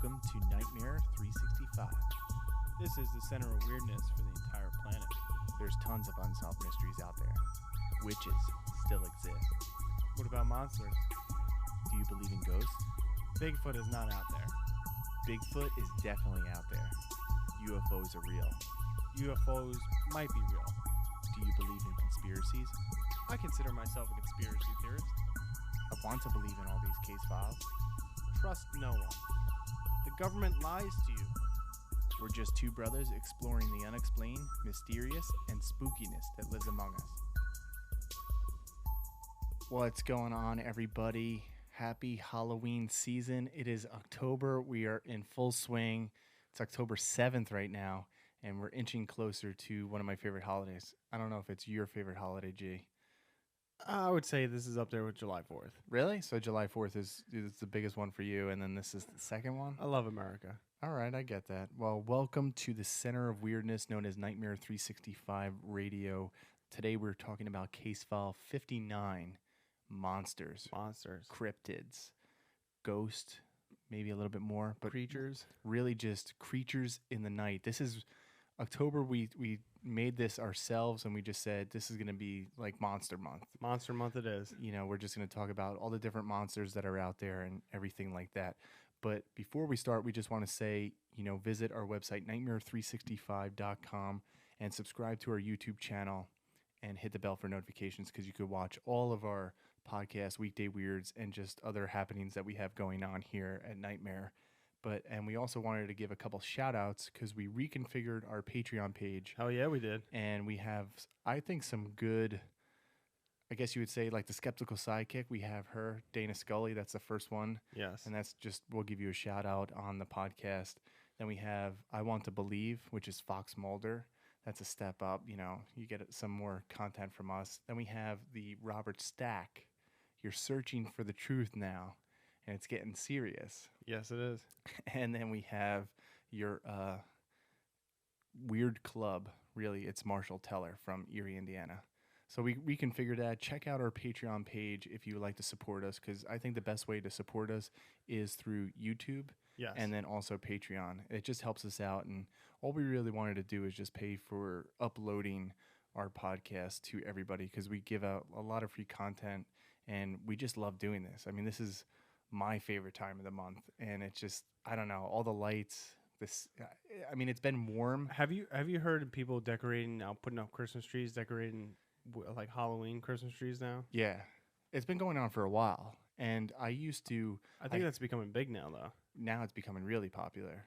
Welcome to Nightmare365. This is the center of weirdness for the entire planet. There's tons of unsolved mysteries out there. Witches still exist. What about monsters? Do you believe in ghosts? Bigfoot is not out there. Bigfoot is definitely out there. UFOs are real. UFOs might be real. Do you believe in conspiracies? I consider myself a conspiracy theorist. I want to believe in all these case files. Trust no one. The government lies to you. We're just two brothers exploring the unexplained, mysterious, and spookiness that lives among us. What's going on, everybody? Happy Halloween season. It is October. We are in full swing. It's October 7th right now, and we're inching closer to one of my favorite holidays. I don't know if it's your favorite holiday, G. I would say this is up there with July 4th. Really? So July 4th is the biggest one for you, and then this is the second one? I love America. All right, I get that. Well, welcome to the center of weirdness known as Nightmare365 Radio. Today we're talking about case file 59, monsters, cryptids, ghosts, maybe a little bit more, but creatures. Really just creatures in the night. This is October. We made this ourselves, and we just said this is going to be like Monster Month. Monster Month it is. You know, we're just going to talk about all the different monsters that are out there and everything like that. But before we start, we just want to say, visit our website, Nightmare365.com, and subscribe to our YouTube channel and hit the bell for notifications, because you could watch all of our podcasts, Weekday Weirds, and just other happenings that we have going on here at Nightmare. And we also wanted to give a couple shout outs because we reconfigured our Patreon page. Oh yeah, we did. And we have, I think, some good, I guess you would say, like the skeptical sidekick. We have her, Dana Scully. That's the first one. Yes. And that's just, we'll give you a shout out on the podcast. Then we have I Want to Believe, which is Fox Mulder. That's a step up. You get some more content from us. Then we have the Robert Stack. You're searching for the truth now, and it's getting serious. Yes, it is. And then we have your Weird Club. Really, it's Marshall Teller from Erie, Indiana. So we reconfigured that. Check out our Patreon page if you would like to support us, because I think the best way to support us is through YouTube. Yes. And then also Patreon. It just helps us out. And all we really wanted to do is just pay for uploading our podcast to everybody, because we give out a lot of free content, and we just love doing this. I mean, this is my favorite time of the month, and it's just, I don't know, all the lights. It's been warm. Have you heard of people decorating now, putting up Christmas trees, decorating like Halloween Christmas trees now? Yeah, it's been going on for a while, and I used to. I think that's becoming big now, though. Now it's becoming really popular,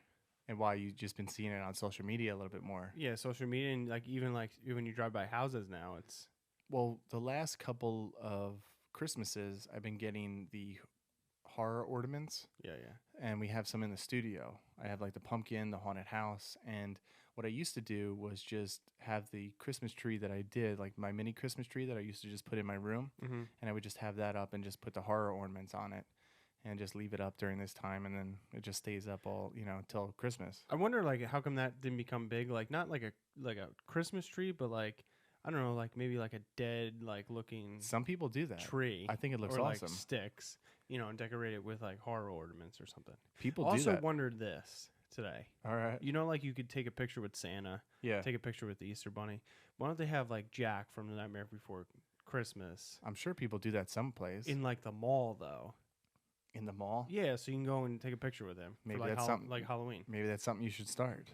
and why you've just been seeing it on social media a little bit more. Yeah, social media, and even when you drive by houses now, it's. Well, the last couple of Christmases, I've been getting the horror ornaments. Yeah. And we have some in the studio. I have like the pumpkin, the haunted house. And what I used to do was just have the Christmas tree that I did, like my mini Christmas tree that I used to just put in my room. Mm-hmm. And I would just have that up and just put the horror ornaments on it and just leave it up during this time. And then it just stays up all, till Christmas. I wonder, how come that didn't become big? Like, not like a Christmas tree, but I don't know, maybe a dead, looking. Some people do that. Tree. I think it looks or awesome. Sticks, and decorate it with horror ornaments or something. People do also that. wondered this today. All right. You could take a picture with Santa. Yeah. Take a picture with the Easter Bunny. Why don't they have Jack from The Nightmare Before Christmas? I'm sure people do that someplace. In the mall, though. In the mall? Yeah, so you can go and take a picture with him. Maybe for that's something like Halloween. Maybe that's something you should start.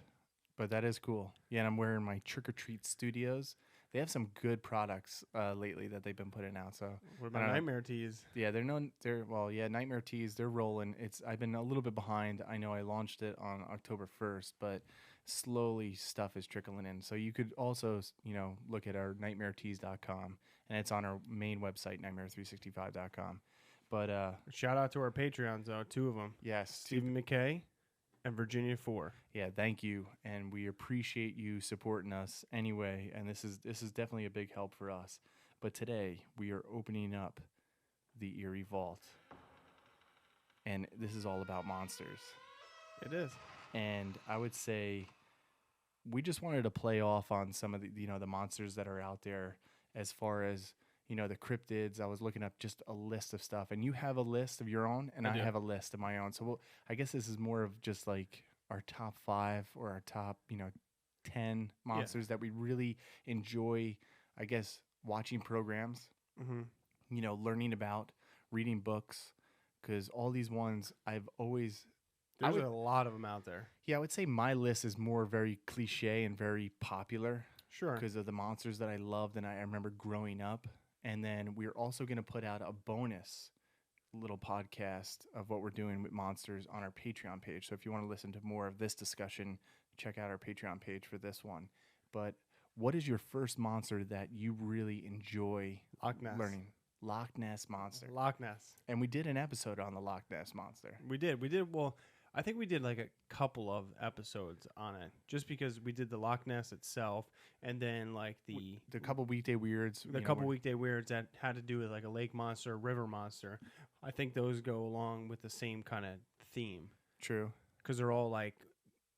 But that is cool. Yeah, and I'm wearing my Trick or Treat Studios. They have some good products lately that they've been putting out. So what about Nightmare Tees? Yeah, Nightmare Tees, they're rolling. I've been a little bit behind. I know I launched it on October 1st, but slowly stuff is trickling in. So you could also, look at our nightmaretees.com, and it's on our main website, nightmare365.com. But shout out to our Patreons, though, two of them. Yes, Stephen McKay and Virginia 4. Yeah, thank you, and we appreciate you supporting us anyway. And this is definitely a big help for us. But today we are opening up the Erie Vault, and this is all about monsters. It is, and I would say we just wanted to play off on some of the the monsters that are out there, as far as the cryptids. I was looking up just a list of stuff, and you have a list of your own, and I I do. have a list of my own. So I guess this is more of just like our top 5 or our top 10 Yeah. monsters that we really enjoy. I guess watching programs, Mm-hmm. learning about, reading books, because all these ones I've always. I There's would, a lot of them out there. yeah, I would say my list is more very cliche and very popular Sure. because of the monsters that I loved and I remember growing up. And then we're also going to put out a bonus little podcast of what we're doing with monsters on our Patreon page. So if you want to listen to more of this discussion, check out our Patreon page for this one. But what is your first monster that you really enjoy Loch Ness. learning? Loch Ness monster. Loch Ness. And we did an episode on the Loch Ness monster. We did. Well, I think we did like a couple of episodes on it, just because we did the Loch Ness itself, and then like The couple weekday weirds. weekday weirds that had to do with like a lake monster, a river monster. I think those go along with the same kind of theme, True. because they're all like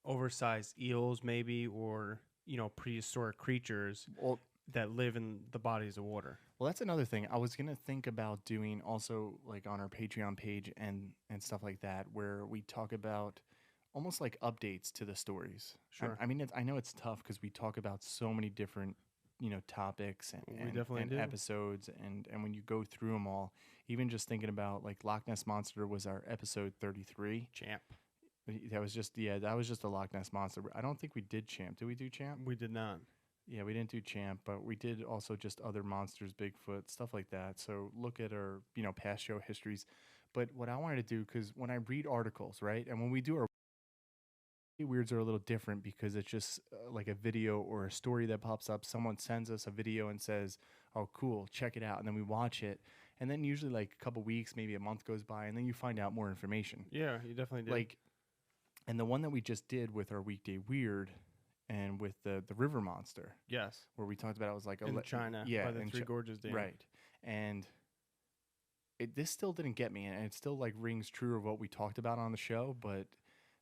oversized eels, maybe, or prehistoric creatures Well, that live in the bodies of water. Well, that's another thing. I was gonna think about doing also like on our Patreon page and stuff like that, where we talk about almost like updates to the stories. Sure. I mean, I know it's tough because we talk about so many different topics We definitely and do. episodes, and when you go through them all, even just thinking about like Loch Ness Monster was our episode 33. Champ. That was just a Loch Ness Monster. I don't think we did Champ. Did we do Champ? We did not. Yeah, we didn't do Champ, but we did also just other monsters, Bigfoot, stuff like that. So look at our, past show histories. But what I wanted to do, because when I read articles, right, and when we do our weirds are a little different because it's just like a video or a story that pops up. Someone sends us a video and says, "Oh, cool, check it out," and then we watch it, and then usually like a couple weeks, maybe a month goes by, and then you find out more information. Yeah, you definitely did. Like, and the one that we just did with our weekday weird. And with the river monster, yes, where we talked about it was like in China, by the Three Gorges Dam. right? And this still didn't get me, and it still like rings true of what we talked about on the show. But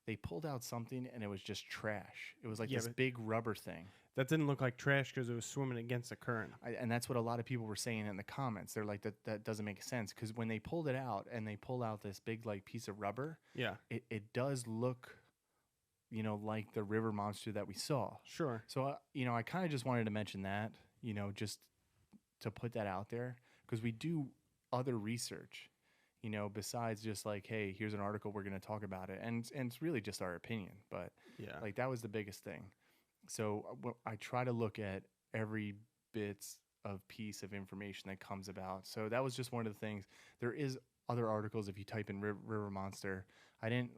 they pulled out something, and it was just trash. It was like this big rubber thing. That didn't look like trash because it was swimming against the current. And that's what a lot of people were saying in the comments. They're like, that doesn't make sense, because when they pulled it out and they pulled out this big like piece of rubber, Yeah, it does look, like the river monster that we saw. sure. So, I kind of just wanted to mention that, just to put that out there, because we do other research, besides just like, hey, here's an article, we're going to talk about it. And it's really just our opinion. But Yeah, like that was the biggest thing. So I try to look at every bits of piece of information that comes about. So that was just one of the things. There is other articles if you type in river monster. I didn't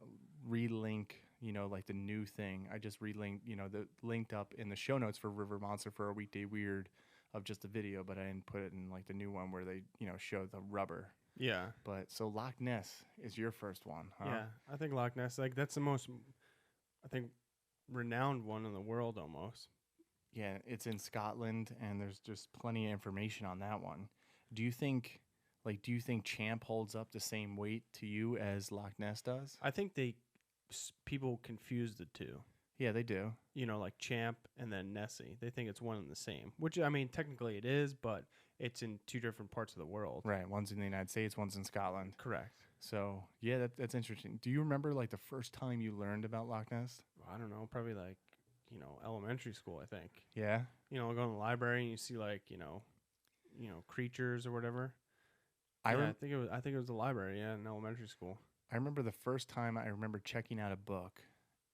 relink like the new thing. I just relinked, the linked up in the show notes for River Monster for a weekday weird of just a video, but I didn't put it in like the new one where they, show the rubber. yeah, But so Loch Ness is your first one, huh? yeah. I think Loch Ness, like that's the most, I think, renowned one in the world almost. Yeah, it's in Scotland, and there's just plenty of information on that one. Do you think Champ holds up the same weight to you as Loch Ness does? I think people confuse the two. Yeah, they do. Like Champ and then Nessie. They think it's one and the same, which I mean, technically it is, but it's in two different parts of the world. Right. One's in the United States, one's in Scotland. Correct. So, yeah, that's interesting. Do you remember, like, the first time you learned about Loch Ness? I don't know, probably like, elementary school, I think. Yeah? Go to the library and you see like, creatures or whatever. I think it was the library, in elementary school. I remember the first time I remember checking out a book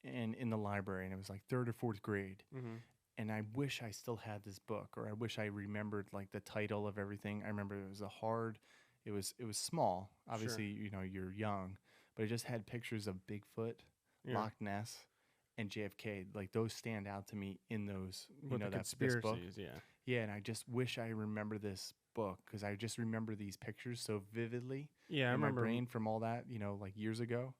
in the library, and it was like 3rd or 4th grade. Mm-hmm. And I wish I still had this book, or I wish I remembered like the title of everything. I remember it was small. Obviously, Sure. You're young, but it just had pictures of Bigfoot, Yeah. Loch Ness, and JFK. Like those stand out to me in those, With the this book. conspiracies, yeah. Yeah, and I just wish I remember this book because I just remember these pictures so vividly. Yeah, I in remember. my brain from all that, like years ago.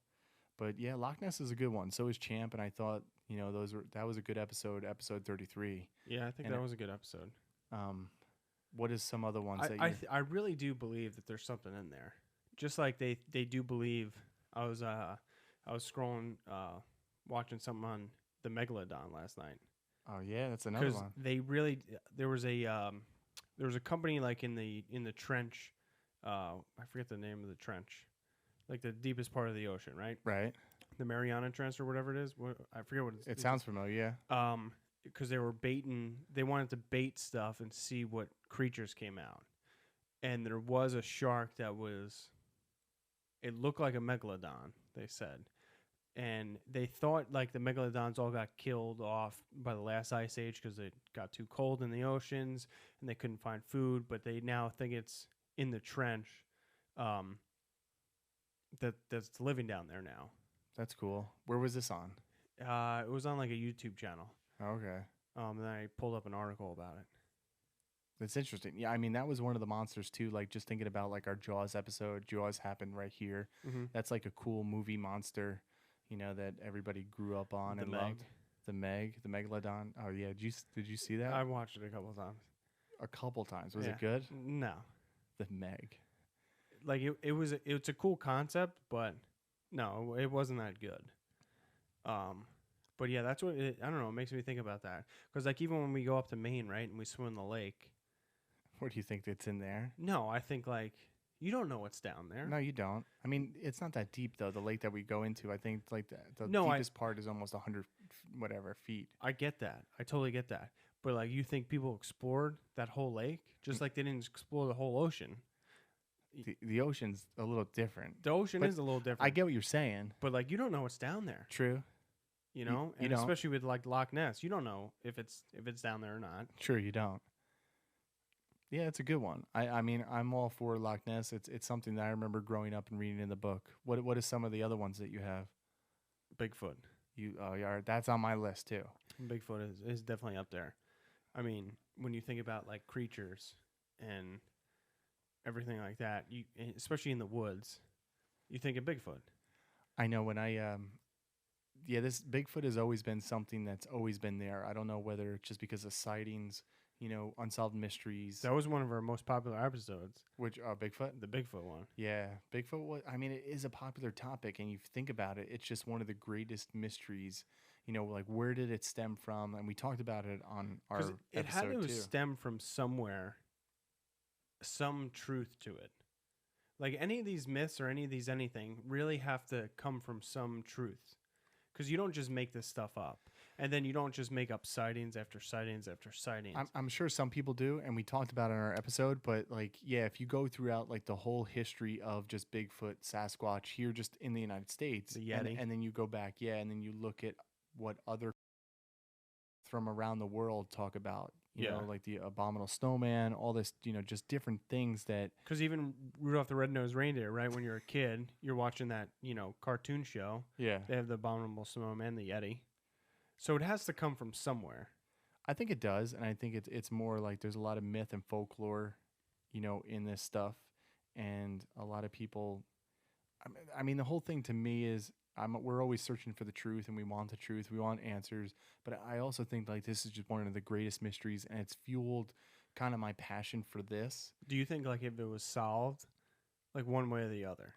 But yeah, Loch Ness is a good one. So is Champ, and I thought, that was a good episode 33. Yeah, I think and that was a good episode. What is some other ones that I really do believe that there's something in there. Just like they do believe. I was scrolling, watching something on the Megalodon last night. Oh yeah, that's another one. There was a there was a company like in the trench. I forget the name of the trench, like the deepest part of the ocean, right? Right. The Mariana Trench or whatever it is. I forget what It sounds familiar. Yeah. Because they wanted to bait stuff and see what creatures came out, and there was a shark that was. It looked like a megalodon. They said. And they thought like the megalodons all got killed off by the last ice age because it got too cold in the oceans and they couldn't find food. But they now think it's in the trench that's living down there now. That's cool. Where was this on? It was on like a YouTube channel. Okay. Then I pulled up an article about it. That's interesting. Yeah, I mean that was one of the monsters too. Like just thinking about like our Jaws episode. Jaws happened right here. Mm-hmm. That's like a cool movie monster. That everybody grew up on and loved. The Megalodon. Oh yeah, did you see that? I watched it a couple of times. A couple times. Was it good? No. The Meg. Like it's a cool concept, but no, it wasn't that good. But yeah, that's what I don't know. It makes me think about that because like even when we go up to Maine, right, and we swim in the lake. What do you think that's in there? No, I think like. You don't know what's down there. No, you don't. I mean, it's not that deep though. The lake that we go into, I think, like the deepest part is almost 100 feet. I get that. I totally get that. But like, you think people explored that whole lake just like they didn't explore the whole ocean? The ocean's a little different. The ocean is a little different. I get what you're saying, but like, you don't know what's down there. True. And especially with like Loch Ness, you don't know if it's down there or not. Sure, you don't. Yeah, it's a good one. I mean, I'm all for Loch Ness. It's something that I remember growing up and reading in the book. What is some of the other ones that you have? Bigfoot. Yeah, that's on my list too. Bigfoot is definitely up there. I mean, when you think about like creatures and everything like that, especially in the woods, you think of Bigfoot. I know when this Bigfoot has always been something that's always been there. I don't know whether it's just because of sightings. Unsolved mysteries. That was one of our most popular episodes. Which, Bigfoot? The Bigfoot one. Yeah, Bigfoot. I mean, it is a popular topic, and you think about it, it's just one of the greatest mysteries. Like where did it stem from? And we talked about it on our episode too. It had to stem from somewhere, some truth to it. Like any of these myths or any of these anything really have to come from some truth. Because you don't just make this stuff up. And then you don't just make up sightings after sightings after sightings. I'm sure some people do, and we talked about it in our episode, but like, yeah, if you go throughout like the whole history of just Bigfoot, Sasquatch here just in the United States, the Yeti. And then you go back, and then you look at what other from around the world talk about, you know, like the abominable snowman, all this, just different things that... Because even Rudolph the Red-Nosed Reindeer, right, when you're a kid, you're watching that, cartoon show. Yeah. They have the abominable snowman, the Yeti. So it has to come from somewhere. I think it does, and I think it's more like there's a lot of myth and folklore, in this stuff, and a lot of people. I mean, the whole thing to me is we're always searching for the truth, and we want the truth, we want answers. But I also think like this is just one of the greatest mysteries, and it's fueled kind of my passion for this. Do you think like if it was solved, like one way or the other,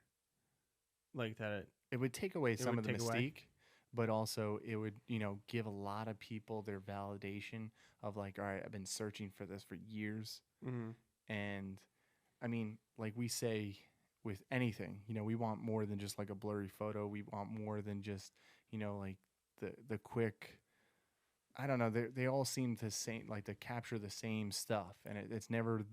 like that it would take away some of the mystique? But also it would, give a lot of people their validation of like, all right, I've been searching for this for years. Mm-hmm. And I mean, like we say with anything, we want more than just like a blurry photo. We want more than just, like the quick, I don't know. They all seem to capture the same stuff. And it's never,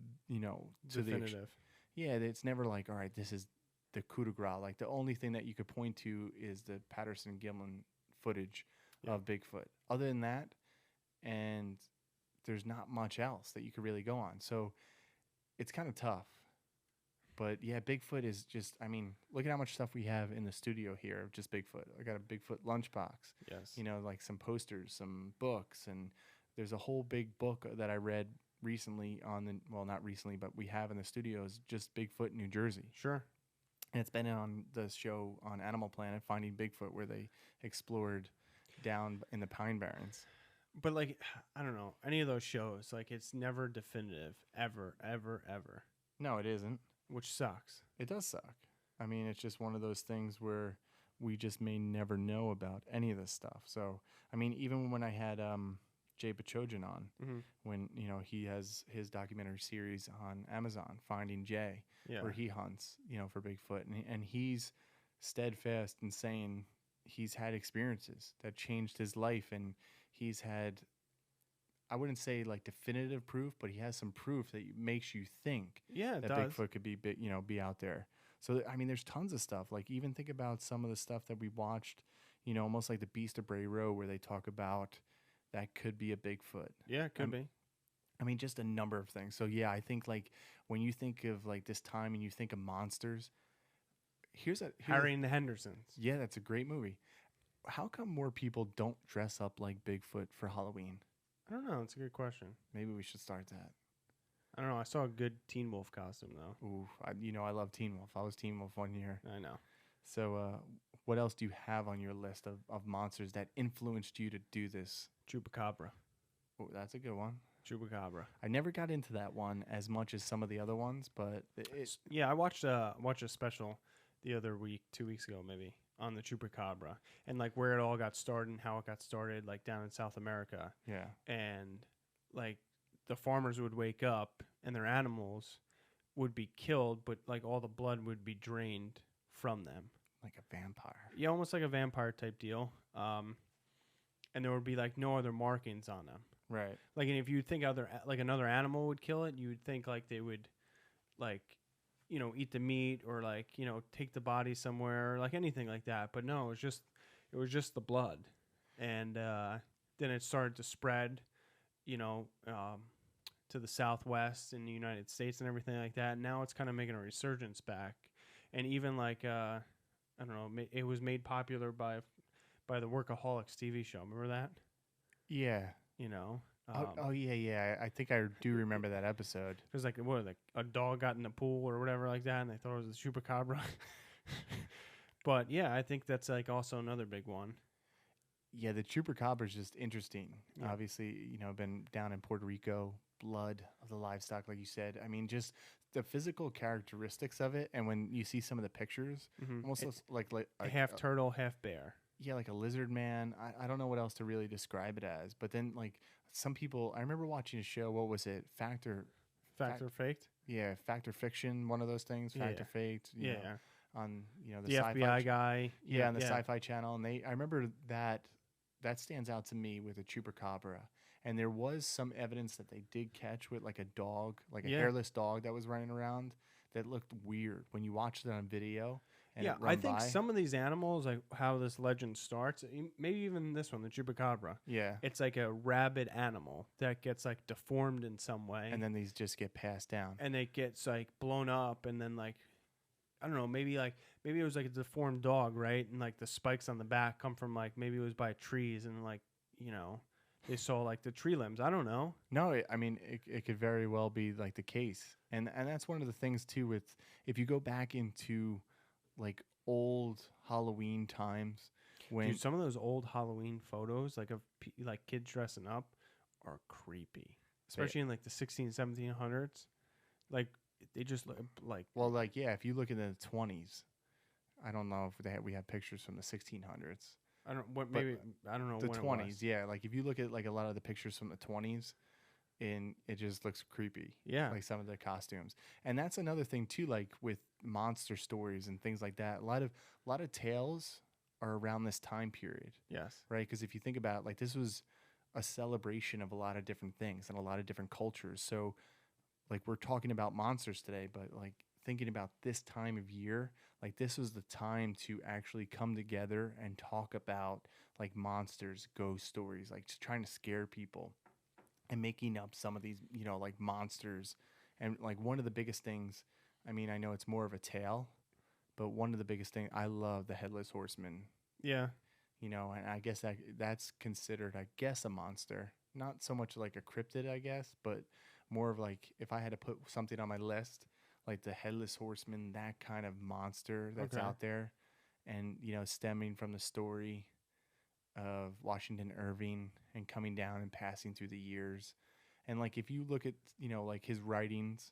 definitive. It's never like, all right, this is the coup de grace. Like the only thing that you could point to is the Patterson-Gimlin footage of Bigfoot. Other than that, and there's not much else that you could really go on. So it's kind of tough. But yeah, Bigfoot is just, I mean, look at how much stuff we have in the studio here of just Bigfoot. I got a Bigfoot lunchbox. Yes. Like some posters, some books, and there's a whole big book that I read recently not recently, but we have in the studio is just Bigfoot, New Jersey. Sure. And it's been on the show on Animal Planet, Finding Bigfoot, where they explored down in the Pine Barrens. But, like, I don't know. Any of those shows, like, it's never definitive. Ever, ever, ever. No, it isn't. Which sucks. It does suck. I mean, it's just one of those things where we just may never know about any of this stuff. So, I mean, even when I had Jay Pachojan on when he has his documentary series on Amazon, Finding Jay, where he hunts for Bigfoot, and he's steadfast in saying he's had experiences that changed his life, and he's had, I wouldn't say like definitive proof, but he has some proof that makes you think that Bigfoot could be be out there. So I mean, there's tons of stuff. Like even think about some of the stuff that we watched, almost like the Beast of Bray Road, where they talk about that could be a Bigfoot. Yeah, it could be. I mean, just a number of things. So yeah, I think like when you think of like this time and you think of monsters, here's Harry and the Hendersons. Yeah, that's a great movie. How come more people don't dress up like Bigfoot for Halloween? I don't know. It's a good question. Maybe we should start that. I don't know. I saw a good Teen Wolf costume though. Ooh, I love Teen Wolf. I was Teen Wolf one year. I know. So, what else do you have on your list of monsters that influenced you to do this? Chupacabra. Oh, that's a good one. Chupacabra. I never got into that one as much as some of the other ones, but I watched a special the other week, 2 weeks ago maybe, on the Chupacabra and like where it all got started and how it got started, like down in South America. Yeah. And like the farmers would wake up and their animals would be killed, but like all the blood would be drained from them. Like a vampire. Yeah, almost like a vampire type deal. And there would be like no other markings on them. Right. Like, and if you think another animal would kill it, you would think like they would like, eat the meat or like, take the body somewhere or like anything like that. But no, it was just the blood. And then it started to spread, to the Southwest in the United States and everything like that. And now it's kind of making a resurgence back. And even like, I don't know, it was made popular by the Workaholics TV show. Remember that? Yeah. Yeah. I think I do remember that episode. It was like a dog got in the pool or whatever like that, and they thought it was a chupacabra. But yeah, I think that's like also another big one. Yeah, the chupacabra is just interesting. Yeah. Obviously, been down in Puerto Rico, blood of the livestock, like you said. I mean, just the physical characteristics of it, and when you see some of the pictures, almost looks like half turtle, half bear. Yeah, like a lizard man. I don't know what else to really describe it as. But then, like, some people... I remember watching a show, what was it? Fact or Faked? Yeah, Fact or Fiction, one of those things. Fact or Faked. You know, on, the sci-fi FBI guy. Yeah, on the Sci-Fi Channel. And I remember that stands out to me with a chupacabra. And there was some evidence that they did catch with, like, a dog, like a hairless dog that was running around that looked weird when you watched it on video. I think some of these animals, like how this legend starts, maybe even this one, the chupacabra. Yeah. It's like a rabid animal that gets like deformed in some way. And then these just get passed down. And it gets like blown up and then like, I don't know, maybe it was like a deformed dog, right? And like the spikes on the back come from like, maybe it was by trees and like, they saw like the tree limbs. I don't know. No, I mean, it could very well be like the case. And that's one of the things too with, if you go back into like old Halloween times when... Dude, some of those old Halloween photos like of like kids dressing up are creepy. Especially in like the 1700s. Like they just look like... Well, like, yeah, if you look in the 20s, I don't know if we have pictures from the 1600s. I don't know the when 20s, it was. yeah. Like if you look at like a lot of the pictures from the 20s, and it just looks creepy. Yeah. Like some of the costumes. And that's another thing too, like with monster stories and things like that. A lot of tales are around this time period. Yes. Right? Because if you think about it, like this was a celebration of a lot of different things and a lot of different cultures. So like we're talking about monsters today, but like thinking about this time of year, like this was the time to actually come together and talk about like monsters, ghost stories, like just trying to scare people. And making up some of these, like monsters. And like one of the biggest things, I mean, I know it's more of a tale, but one of the biggest things, I love the Headless Horseman. Yeah. And I guess that's considered, I guess, a monster. Not so much like a cryptid, I guess, but more of like, if I had to put something on my list, like the Headless Horseman, that kind of monster that's out there. And, stemming from the story of Washington Irving and coming down and passing through the years. And like if you look at, like his writings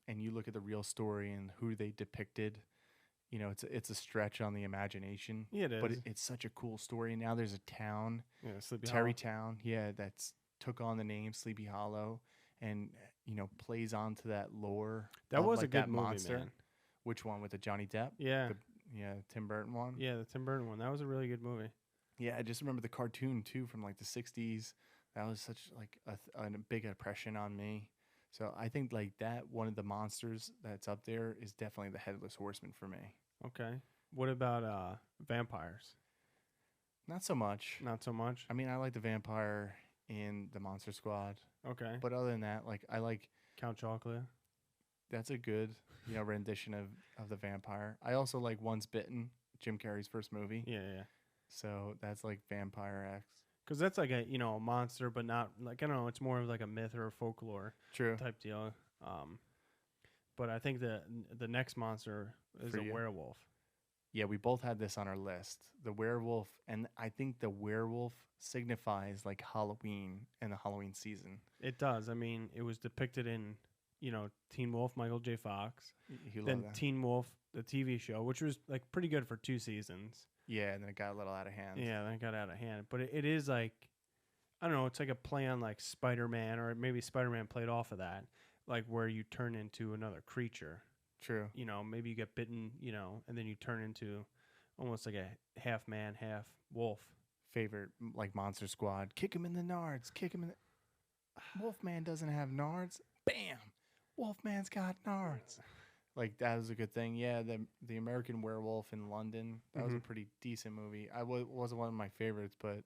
and you look at the real story and who they depicted, it's a stretch on the imagination. Yeah, it is. But it's such a cool story. And now there's a town, Sleepy Terrytown, Hollow. yeah, that's took on the name Sleepy Hollow and plays onto that lore. That of, was like, a good that movie, monster. man. Which one, with the Johnny Depp? Yeah. Yeah, Tim Burton one. Yeah, the Tim Burton one. That was a really good movie. Yeah, I just remember the cartoon too from like the '60s. That was such like a big impression on me. So I think like that one of the monsters that's up there is definitely the Headless Horseman for me. Okay. What about vampires? Not so much. Not so much. I mean, I like the vampire in the Monster Squad, Okay. but other than that, like I like Count Chocula. that's a good rendition of the vampire. I also like Once Bitten, Jim Carrey's first movie. Yeah, yeah. So that's like Vampire X. Because that's like a a monster, but not like, I don't know. It's more of like a myth or a folklore True. type deal. But I think the next monster is For a you? werewolf. Yeah, we both had this on our list. The werewolf, and I think the werewolf signifies like Halloween and the Halloween season. It does. I mean, it was depicted in Teen Wolf, Michael J. Fox. You love Then that. Teen Wolf, the TV show, which was like pretty good for 2 seasons. Yeah, and then it got a little out of hand. Yeah, that got out of hand. But it is like, I don't know, it's like a play on like Spider-Man, or maybe Spider-Man played off of that, like where you turn into another creature. True. Maybe you get bitten, and then you turn into almost like a half man, half wolf. Favorite like Monster Squad. Kick him in the nards. Kick him in the... Wolfman doesn't have nards. Bam! Wolfman's got nards. Like, that was a good thing. Yeah, the American Werewolf in London, that was a pretty decent movie. Wasn't one of my favorites, but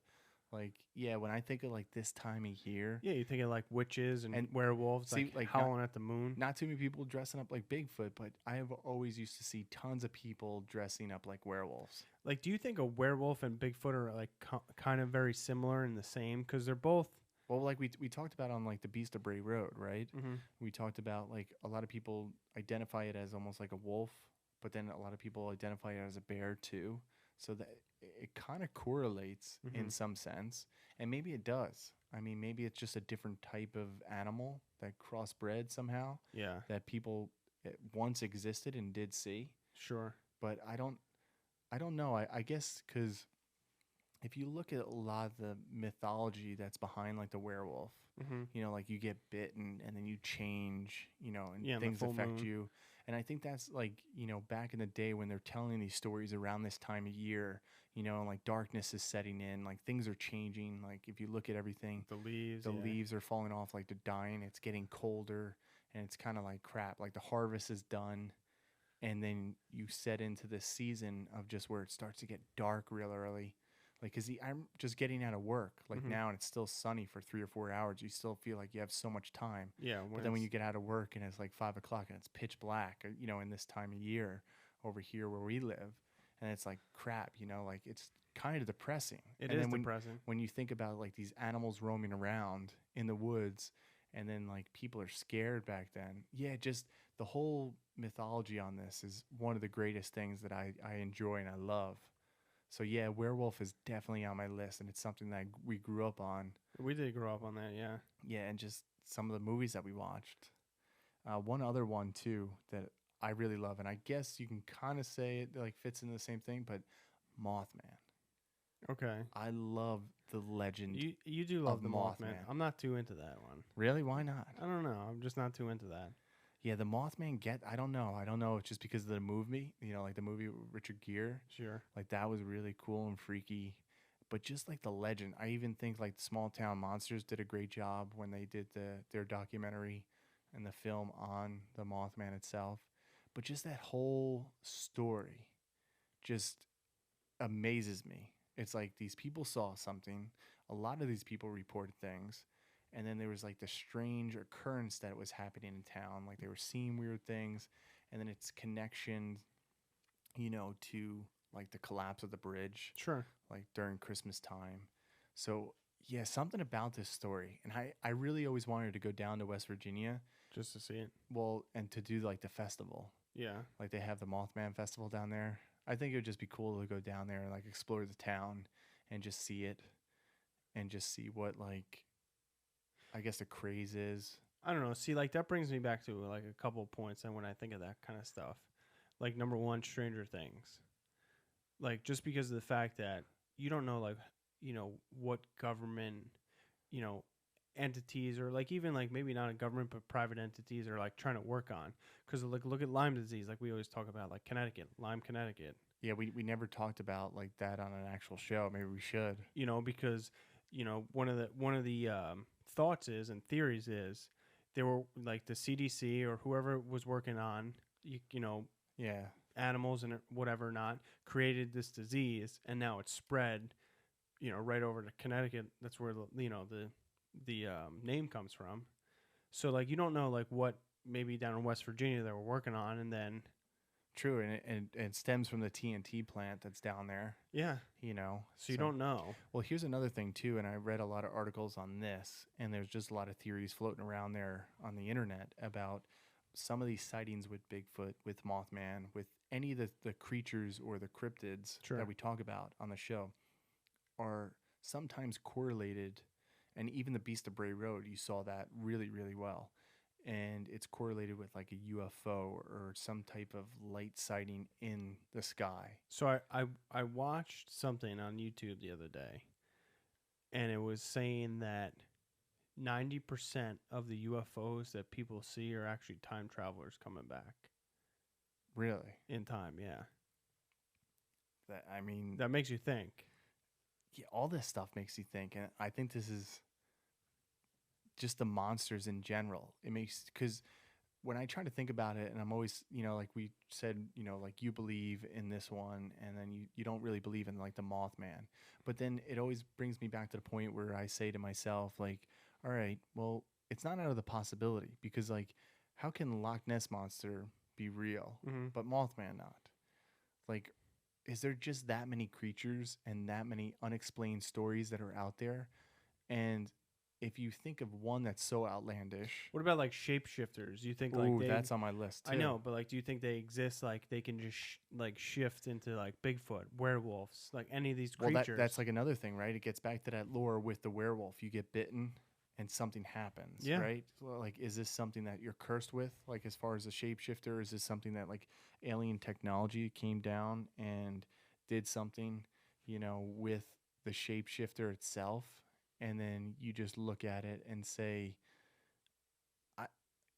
like, yeah, when I think of like this time of year, Yeah, you think of like witches and werewolves, see, like like, howling at the moon. not too many people dressing up like Bigfoot, but I have always used to see tons of people dressing up like werewolves. Like, do you think a werewolf and Bigfoot are like kind of very similar and the same? Because they're both. Well, like we talked about on like the Beast of Bray Road, right? Mm-hmm. We talked about like a lot of people identify it as almost like a wolf, but then a lot of people identify it as a bear too. So that it kind of correlates in some sense, and maybe it does. I mean, maybe it's just a different type of animal that crossbred somehow. Yeah. That people once existed and did see. Sure. But I don't know. I guess because if you look at a lot of the mythology that's behind like the werewolf, like you get bitten and then you change, and things affect you. And I think that's like, back in the day when they're telling these stories around this time of year, and like darkness is setting in, like things are changing. Like if you look at everything, The leaves. leaves are falling off, like they're dying. It's getting colder and it's kind of like crap. Like the harvest is done. And then you set into this season of just where it starts to get dark real early. Like, cause I'm just getting out of work like now, and it's still sunny for 3 or 4 hours. You still feel like you have so much time. Yeah. But then when you get out of work and it's like 5 o'clock and it's pitch black, in this time of year over here where we live, and it's like crap, like it's kind of depressing. It and is then depressing. when you think about like these animals roaming around in the woods, and then like people are scared back then. Yeah, just the whole mythology on this is one of the greatest things that I enjoy and I love. So yeah, werewolf is definitely on my list, and it's something that we grew up on. We did grow up on that, yeah. Yeah, and just some of the movies that we watched. One other one too that I really love, and I guess you can kind of say it like fits into the same thing, but Mothman. Okay. I love the legend. You do love of the Mothman. Mothman. I'm not too into that one. Really? Why not? I don't know. I'm just not too into that. Yeah, the Mothman I don't know. It's just because of the movie, like the movie with Richard Gere. Sure. Like that was really cool and freaky. But just like the legend, I even think like Small Town Monsters did a great job when they did their documentary and the film on the Mothman itself. But just that whole story just amazes me. It's like these people saw something. A lot of these people reported things. And then there was like the strange occurrence that was happening in town. Like they were seeing weird things. And then its connection, to like the collapse of the bridge. Sure. Like during Christmas time. So yeah, something about this story. And I really always wanted to go down to West Virginia. Just to see it. Well, and to do like the festival. Yeah. Like they have the Mothman Festival down there. I think it would just be cool to go down there and like explore the town and just see it. And just see what like, I guess the craze is. I don't know. See, like that brings me back to like a couple of points. And when I think of that kind of stuff, like number one, Stranger Things. Like just because of the fact that you don't know, like, what government, entities, or like even like maybe not a government but private entities, are like trying to work on. Because like look at Lyme disease, like we always talk about, like Lyme, Connecticut. Yeah, we never talked about like that on an actual show. Maybe we should. Because one of the thoughts is, and theories is, there were like the CDC or whoever was working on Yeah. animals and whatever not created this disease, and now it's spread right over to Connecticut. That's where the name comes from. So like you don't know like what maybe down in West Virginia they were working on, and then True, and it stems from the TNT plant that's down there. yeah, so you don't know. Well, here's another thing too, and I read a lot of articles on this, and there's just a lot of theories floating around there on the internet about some of these sightings with Bigfoot, with Mothman, with any of the creatures or the cryptids that we talk about on the show are sometimes correlated, and even the Beast of Bray Road, you saw that really, really well. And it's correlated with like a UFO or some type of light sighting in the sky. So I watched something on YouTube the other day, and it was saying that 90% of the UFOs that people see are actually time travelers coming back. Really? In time, yeah. That makes you think. Yeah, all this stuff makes you think, and I think this is just the monsters in general. It makes, because when I try to think about it, and I'm always, like we said, like you believe in this one, and then you don't really believe in like the Mothman. But then it always brings me back to the point where I say to myself, like, all right, well, it's not out of the possibility, because like, how can Loch Ness Monster be real, but Mothman not? Like, is there just that many creatures and that many unexplained stories that are out there? And if you think of one that's so outlandish, what about like shapeshifters? You think that's on my list too. I know, but like, do you think they exist? Like they can just shift into like Bigfoot, werewolves, like any of these creatures? Well, that's like another thing, right? It gets back to that lore with the werewolf. You get bitten and something happens, right? Well, like, is this something that you're cursed with? Like, as far as a shapeshifter, is this something that like alien technology came down and did something, with the shapeshifter itself? And then you just look at it and say,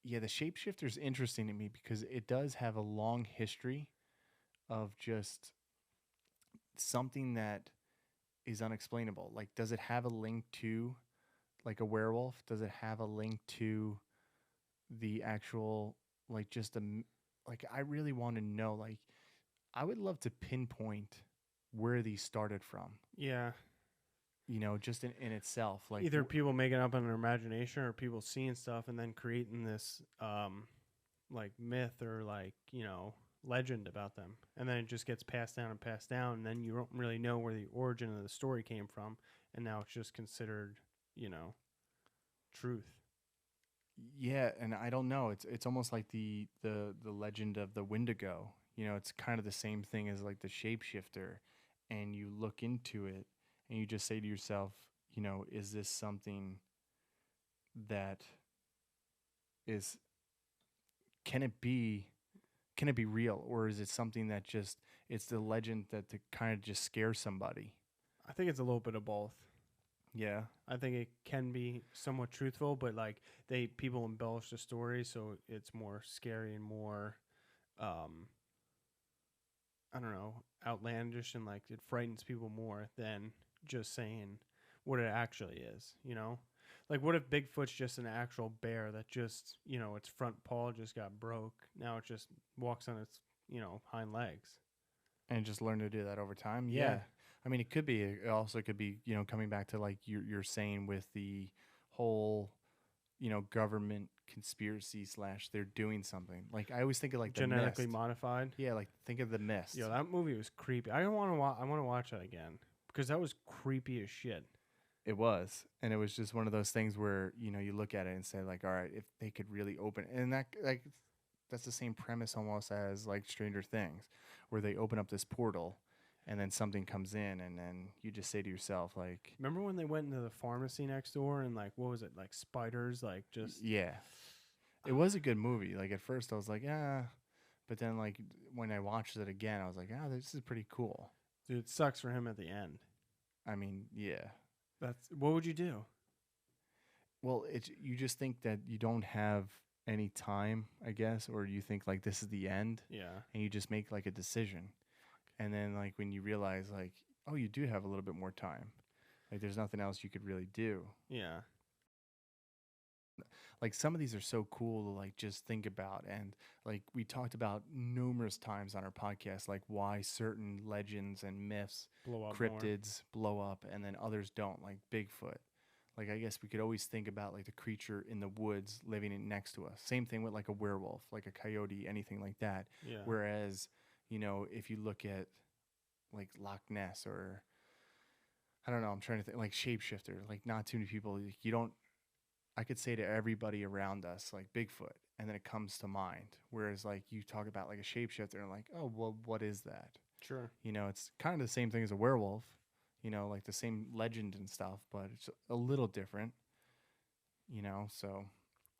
the shapeshifter is interesting to me because it does have a long history of just something that is unexplainable. Like, does it have a link to like a werewolf? Does it have a link to the actual, like, just like, I really want to know, like, I would love to pinpoint where these started from. Yeah. Just in itself, like either people making up in their imagination or people seeing stuff and then creating this like myth or like legend about them, and then it just gets passed down, and then you don't really know where the origin of the story came from, and now it's just considered truth. Yeah, and I don't know. It's almost like the legend of the Wendigo. It's kind of the same thing as like the shapeshifter, and you look into it. And you just say to yourself, is this something that is, can it be real? Or is it something that just, it's the legend that to kind of just scare somebody? I think it's a little bit of both. Yeah. I think it can be somewhat truthful, but like people embellish the story so it's more scary and more, I don't know, outlandish, and like it frightens people more than just saying what it actually is, Like, what if Bigfoot's just an actual bear that just, its front paw just got broke. Now it just walks on its, hind legs. And just learn to do that over time? Yeah. I mean, it could be. It also could be, coming back to like you're saying with the whole, government conspiracy / they're doing something. Like, I always think of like the genetically Mist. Modified. Yeah, like think of the Mist. Yo, that movie was creepy. I want to watch that again. Because that was creepy as shit. It was. And it was just one of those things where, you look at it and say, like, all right, if they could really open... And that's the same premise almost as, like, Stranger Things, where they open up this portal, and then something comes in, and then you just say to yourself, like... Remember when they went into the pharmacy next door, and, like, what was it? Like, spiders, like, just... Yeah. It was a good movie. Like, at first I was like, ah... But then, like, when I watched it again, I was like, this is pretty cool. Dude, it sucks for him at the end. I mean, yeah. What would you do? Well, you just think that you don't have any time, I guess, or you think like this is the end, Yeah. and you just make like a decision, and then like when you realize like, oh, you do have a little bit more time, like there's nothing else you could really do. Yeah. Like some of these are so cool to like just think about, and like we talked about numerous times on our podcast, like why certain legends and myths, Blow up more. cryptids blow up and then others don't, like Bigfoot. Like I guess we could always think about like the creature in the woods living next to us. Same thing with like a werewolf, like a coyote, anything like that. Yeah. Whereas, if you look at like Loch Ness, or I don't know, I'm trying to think, like shapeshifter, like not too many people, like, you don't, I could say to everybody around us, like Bigfoot, and then it comes to mind. Whereas, like, you talk about like a shapeshifter, and like, oh, well, what is that? Sure. It's kind of the same thing as a werewolf, like the same legend and stuff, but it's a little different, So,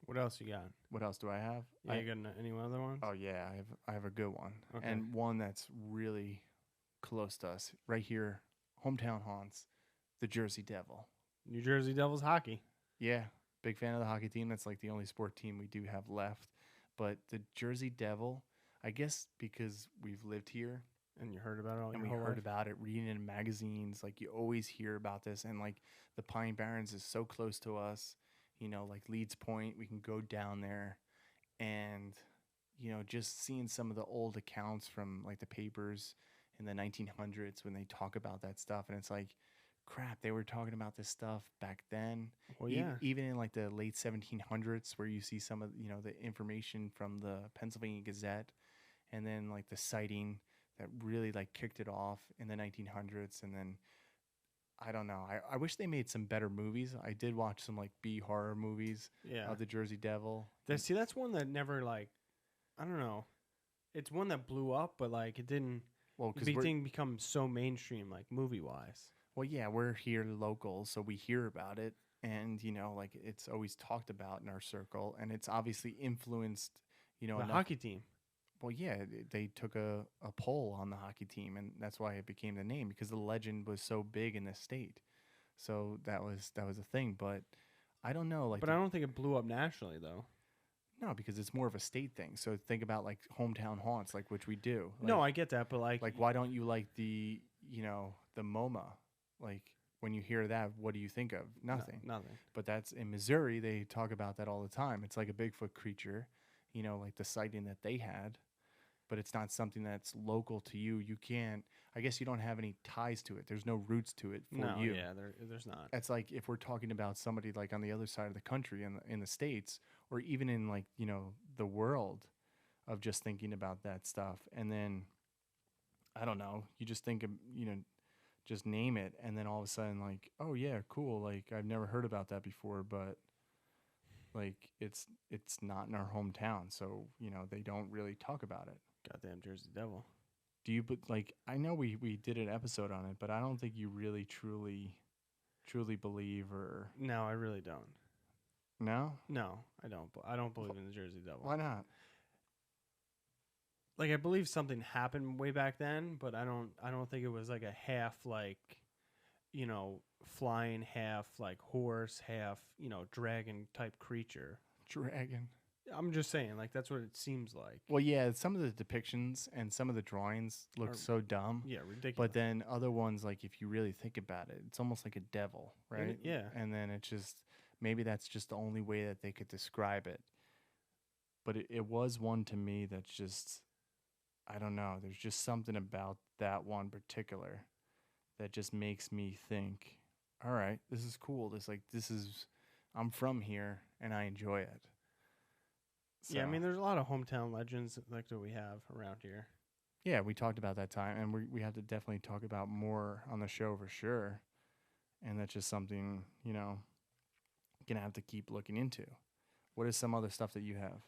What else you got? what else do I have? Yeah, you got any other ones? Oh yeah, I have a good one, Okay. and one that's really close to us, right here, hometown haunts, the Jersey Devil. New Jersey Devils hockey. Yeah, big fan of the hockey team. That's like the only sport team we do have left. But the Jersey Devil, I guess because we've lived here And you heard about it all and your we whole heard life? about it, reading it in magazines, like you always hear about this. And like the Pine Barrens is so close to us, like Leeds Point, we can go down there and, just seeing some of the old accounts from like the papers in the 1900s when they talk about that stuff. And it's like, crap, they were talking about this stuff back then. Well, yeah. Even in like the late 1700s, where you see some of the information from the Pennsylvania Gazette, and then like the sighting that really like kicked it off in the 1900s. And then I don't know. I wish they made some better movies. I did watch some like B horror movies Yeah. of the Jersey Devil. That's one that never, like, I don't know. It's one that blew up, but like it didn't. Well, It didn't become so mainstream, like movie wise. Well, yeah, we're here local, so we hear about it, and like it's always talked about in our circle, and it's obviously influenced, The enough. hockey team. Well, yeah, they took a poll on the hockey team, and that's why it became the name, because the legend was so big in the state. So that was a thing, but I don't know, like, But I don't think it blew up nationally though. no, because it's more of a state thing. So think about like hometown haunts, like which we do. No, Like, I get that, but like why don't you like the the MoMA? Like when you hear that, what do you think of? Nothing. nothing. But that's in Missouri. They talk about that all the time. It's like a Bigfoot creature, like the sighting that they had, but it's not something that's local to you. You can't, I guess you don't have any ties to it. There's no roots to it for No, you. yeah, there's not. It's like if we're talking about somebody like on the other side of the country in the States, or even in like, the world, of just thinking about that stuff. And then, I don't know, you just think of, just name it, and then all of a sudden, like, oh yeah, cool, like I've never heard about that before, but like it's not in our hometown, so they don't really talk about it. Goddamn Jersey Devil. Do you? But like, I know we did an episode on it, but I don't think you really truly believe, or No, I really don't. no. No, I don't. I don't believe in the Jersey Devil. Why not? Like I believe something happened way back then, but I don't think it was like a half like, flying, half like horse, half, dragon type creature. Dragon. I'm just saying, like that's what it seems like. Well, yeah, some of the depictions and some of the drawings look Are- so dumb. Yeah, ridiculous. But then other ones, like if you really think about it, it's almost like a devil, right? yeah. And then it just, maybe that's just the only way that they could describe it. But it was one to me that's just, I don't know. There's just something about that one particular that just makes me think, all right, this is cool. I'm from here and I enjoy it. Yeah, I So, mean, there's a lot of hometown legends like that we have around here. yeah, we talked about that time, and we have to definitely talk about more on the show for sure. And that's just something, gonna have to keep looking into. What is some other stuff that you have?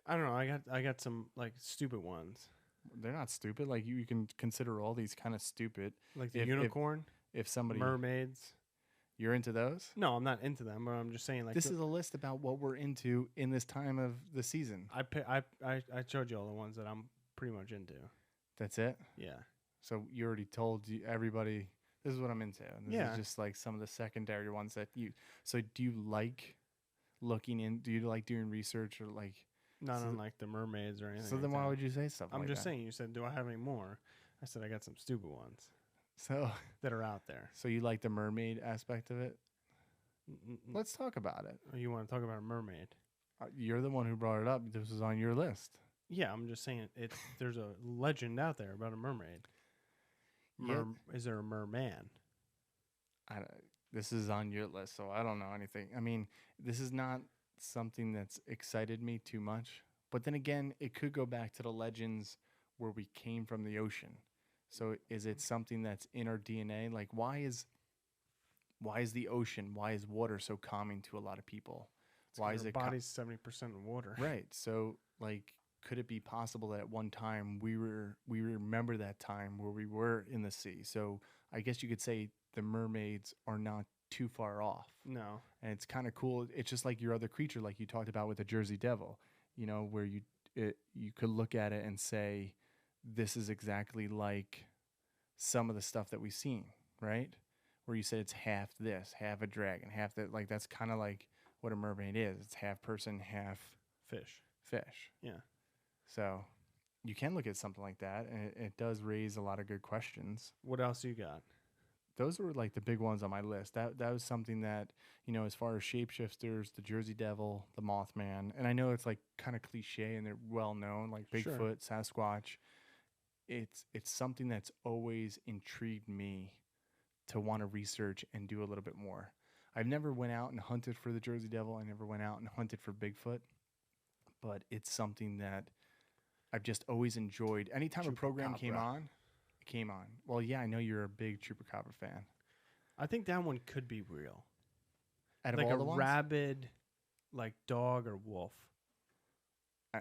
I don't know. I got some like stupid ones, They're not stupid. Like you can consider all these kind of stupid. like the If- unicorn, If somebody, mermaids. you're into those. No, I'm not into them, but I'm just saying like This is a list about what we're into in this time of the season. I showed you all the ones that I'm pretty much into. That's it. Yeah. So you already told everybody This is what I'm into. And this is just like some of the secondary ones that you. So do you like looking in? Do you like doing research or like? Not unlike the mermaids or anything. So then why would you say stuff? I'm just saying. You said, "Do I have any more?" I said, "I got some stupid ones." So that are out there. So you like the mermaid aspect of it? Let's talk about it. Oh, you want to talk about a mermaid? You're the one who brought it up. This was on your list. Yeah, I'm just saying there's a legend out there about a mermaid. Is there a merman? This is on your list, so I don't know anything. I mean, this is not something that's excited me too much. But then again, it could go back to the legends where we came from the ocean. So is it something that's in our DNA? Like, why is the ocean, why is water so calming to a lot of people? Why is it body's 70% water? Right. So like, could it be possible that at one time we remember that time where we were in the sea? So I guess you could say the mermaids are not too far off. No. And it's kind of cool. It's just like your other creature, like you talked about with the Jersey Devil, you know, where you could look at it and say, this is exactly like some of the stuff that we've seen, right? Where you said it's half this, half a dragon, half that. Like, that's kind of like what a mermaid is. It's half person, half fish. Yeah. So you can look at something like that, and it does raise a lot of good questions. What else you got? Those were like the big ones on my list. That was something that, you know, as far as shapeshifters, the Jersey Devil, the Mothman, and I know it's like kind of cliche and they're well known, like Bigfoot, Sasquatch. It's something that's always intrigued me to want to research and do a little bit more. I've never went out and hunted for the Jersey Devil. I never went out and hunted for Bigfoot, but it's something that I've just always enjoyed. Anytime a program came on. Well, yeah, I know you're a big Chupacabra fan. I think that one could be real. Out of like all the ones? rabid, like dog or wolf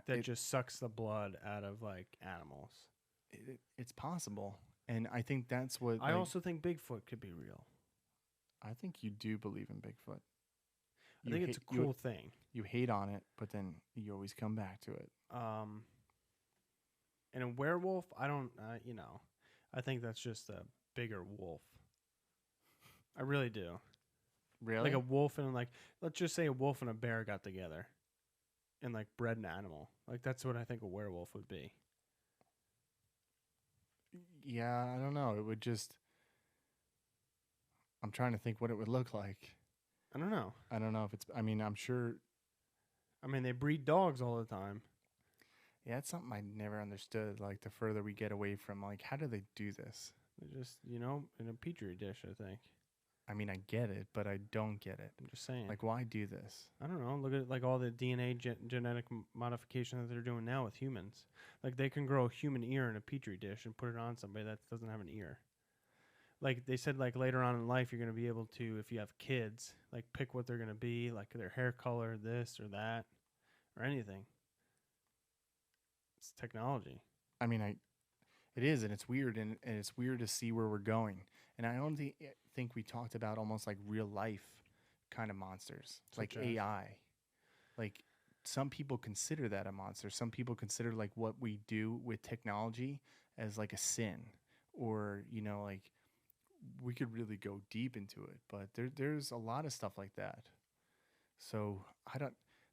that just sucks the blood out of like animals. It's possible, and I think that's what. I also think Bigfoot could be real. I think you do believe in Bigfoot. I think it's a cool thing. You hate on it, but then you always come back to it. And a werewolf, I don't, I think that's just a bigger wolf. I really do. Really? Like a wolf and let's just say a wolf and a bear got together and like bred an animal. Like that's what I think a werewolf would be. Yeah, I don't know. It would just... I'm trying to think what it would look like. I don't know. I don't know if it's... I mean, I'm sure... I mean, they breed dogs all the time. Yeah, it's something I never understood. Like, the further we get away from, like, how do they do this? They're just, in a petri dish, I think. I mean, I get it, but I don't get it. I'm just saying. Like, why do this? I don't know. Look at, like, all the DNA genetic modification that they're doing now with humans. Like, they can grow a human ear in a petri dish and put it on somebody that doesn't have an ear. Like, they said, like, later on in life, you're going to be able to, if you have kids, like, pick what they're going to be, like their hair color, this or that, or anything. It's technology. I mean, it is, and it's weird, and it's weird to see where we're going. And I don't think we talked about almost like real life kind of monsters, like AI. Like, some people consider that a monster. Some people consider like what we do with technology as like a sin, or like we could really go deep into it. But there's a lot of stuff like that. So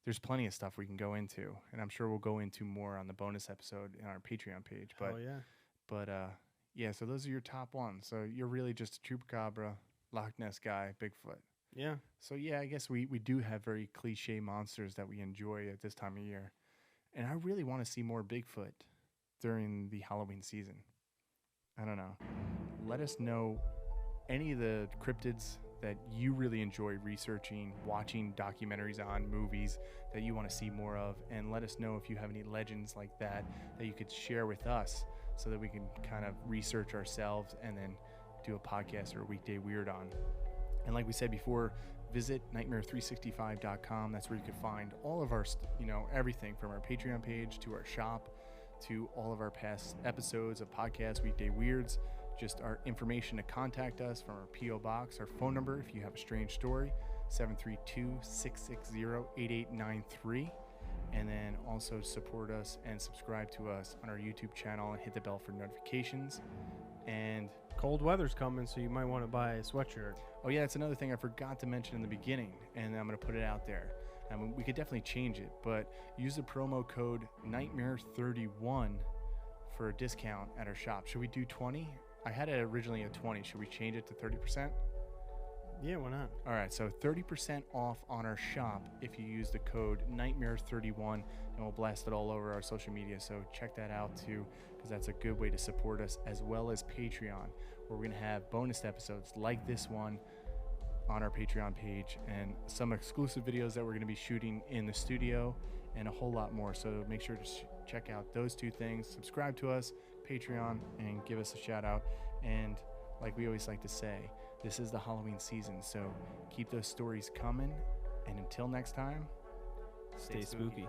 there's plenty of stuff we can go into, and I'm sure we'll go into more on the bonus episode in our Patreon page. But, yeah, so those are your top ones. So you're really just a Chupacabra, Loch Ness guy, Bigfoot. Yeah. So, yeah, I guess we do have very cliche monsters that we enjoy at this time of year. And I really want to see more Bigfoot during the Halloween season. I don't know. Let us know any of the cryptids that you really enjoy researching, watching documentaries on, movies that you want to see more of, and let us know if you have any legends like that you could share with us so that we can kind of research ourselves and then do a podcast or a Weekday Weird on. And like we said before, visit Nightmare365.com. That's where you can find all of our, everything from our Patreon page to our shop to all of our past episodes of podcast Weekday Weirds. Just our information to contact us from our P.O. Box, our phone number if you have a strange story, 732-660-8893. And then also support us and subscribe to us on our YouTube channel and hit the bell for notifications. And Cold weather's coming, so you might want to buy a sweatshirt. Oh yeah, it's another thing I forgot to mention in the beginning, and I'm going to put it out there. I mean, we could definitely change it, but use the promo code Nightmare31 for a discount at our shop. Should we do 20? I had it originally at 20. Should we change it to 30%? Yeah, why not? All right, so 30% off on our shop if you use the code Nightmare31, and we'll blast it all over our social media. So check that out too, because that's a good way to support us, as well as Patreon, where we're going to have bonus episodes like this one on our Patreon page, and some exclusive videos that we're going to be shooting in the studio, and a whole lot more. So make sure to check out those two things. Subscribe to us, Patreon, and give us a shout out. And like we always like to say, this is the Halloween season, so keep those stories coming. And until next time, Stay spooky.